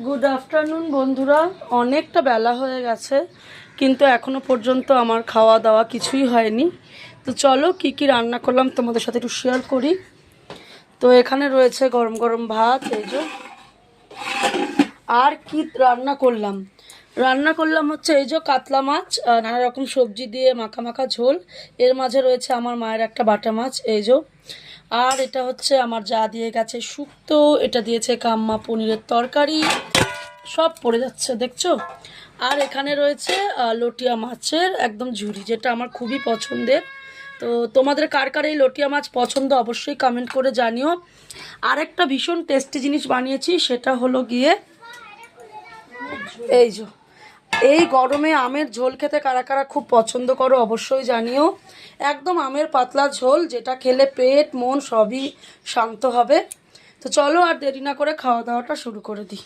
Good afternoon বন্ধুরা। অনেকটা বেলা হয়ে গেছে কিন্তু এখনো পর্যন্ত আমার খাওয়া দাওয়া কিছুই হয়নি। তো চলো কি কি রান্না করলাম তোমাদের সাথে একটু শেয়ার করি। তো এখানে রয়েছে গরম গরম ভাত, এই যে। আর কি রান্না করলাম হচ্ছে এই যে কাতলা মাছ, নানা রকম সবজি দিয়ে মাখা মাখা ঝোল। এর মাঝে রয়েছে আমার মায়ের একটা বাটা মাছ, এই যে। আর এটা হচ্ছে আমার যা দিয়ে গেছে শুক্তো, এটা দিয়েছে কাম্মা পনিরের তরকারি, সব পড়ে যাচ্ছে দেখছো। আর এখানে রয়েছে লটিয়া মাছের একদম ঝুরি, যেটা আমার খুবই পছন্দের। তো তোমাদের কার কার এই লটিয়া মাছ পছন্দ অবশ্যই কমেন্ট করে জানিও। আরেকটা ভীষণ টেস্টি জিনিস বানিয়েছি, সেটা হলো গিয়ে এই যে, এই গরমে আমের ঝোল খেতে কারা কারা খুব পছন্দ করো অবশ্যই জানিও। একদম আমের পাতলা ঝোল, যেটা খেলে পেট মন সবই শান্ত হবে। তো চলো আর দেরি না করে খাওয়া দাওয়াটা শুরু করে দিই।